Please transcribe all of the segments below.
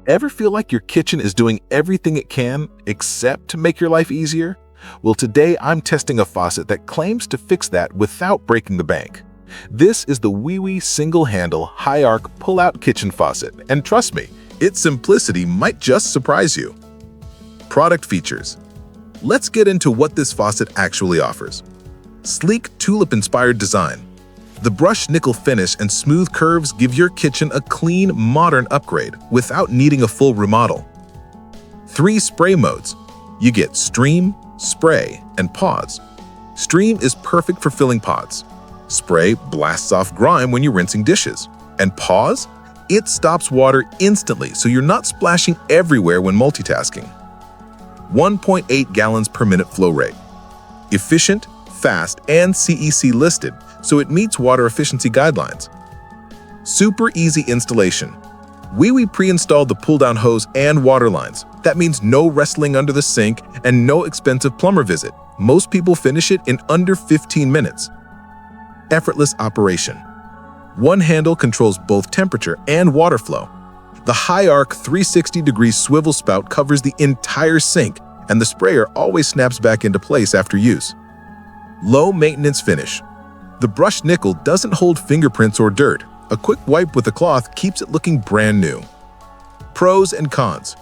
Ever feel like your kitchen is doing everything it can except to make your life easier? Well, today I'm testing a faucet that claims to fix that without breaking the bank. This is the WEWE single-handle high-arc pull-out kitchen faucet, and trust me, its simplicity might just surprise you. Product features. Let's get into what this faucet actually offers. Sleek tulip-inspired design. The brushed nickel finish and smooth curves give your kitchen a clean, modern upgrade without needing a full remodel. 3 spray modes. You get stream, spray, and pause. Stream is perfect for filling pots. Spray blasts off grime when you're rinsing dishes. And pause? It stops water instantly so you're not splashing everywhere when multitasking. 1.8 gallons per minute flow rate. Efficient, fast, and CEC listed, so it meets water efficiency guidelines. Super easy installation. WEWE pre-installed the pull-down hose and water lines. That means no wrestling under the sink and no expensive plumber visit. Most people finish it in under 15 minutes. Effortless operation. One handle controls both temperature and water flow. The high-arc 360-degree swivel spout covers the entire sink, and the sprayer always snaps back into place after use. Low-maintenance finish. The brushed nickel doesn't hold fingerprints or dirt. A quick wipe with a cloth keeps it looking brand new. Pros and cons.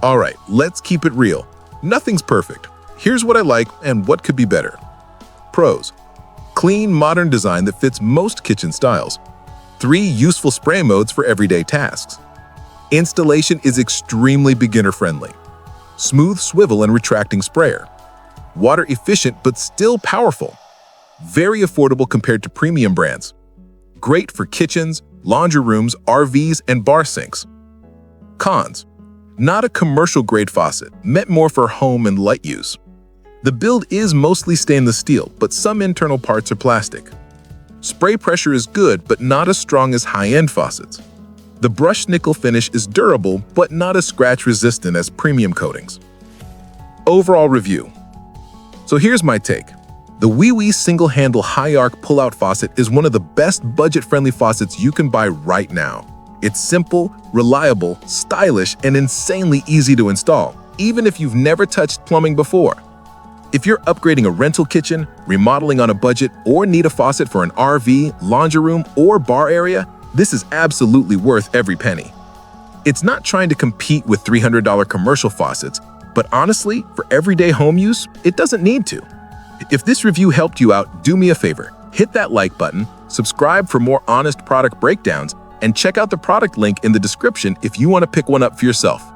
Alright, let's keep it real. Nothing's perfect. Here's what I like and what could be better. Pros. Clean, modern design that fits most kitchen styles. 3 useful spray modes for everyday tasks. Installation is extremely beginner-friendly. Smooth swivel and retracting sprayer. Water efficient but still powerful. Very affordable compared to premium brands. Great for kitchens, laundry rooms, RVs, and bar sinks. Cons. Not a commercial-grade faucet, meant more for home and light use. The build is mostly stainless steel, but some internal parts are plastic. Spray pressure is good, but not as strong as high-end faucets. The brushed nickel finish is durable, but not as scratch-resistant as premium coatings. Overall review. So here's my take. The WEWE single-handle high-arc pull-out faucet is one of the best budget-friendly faucets you can buy right now. It's simple, reliable, stylish, and insanely easy to install, even if you've never touched plumbing before. If you're upgrading a rental kitchen, remodeling on a budget, or need a faucet for an RV, laundry room, or bar area, this is absolutely worth every penny. It's not trying to compete with $300 commercial faucets, but honestly, for everyday home use, it doesn't need to. If this review helped you out, do me a favor. Hit that like button, subscribe for more honest product breakdowns, and check out the product link in the description if you want to pick one up for yourself.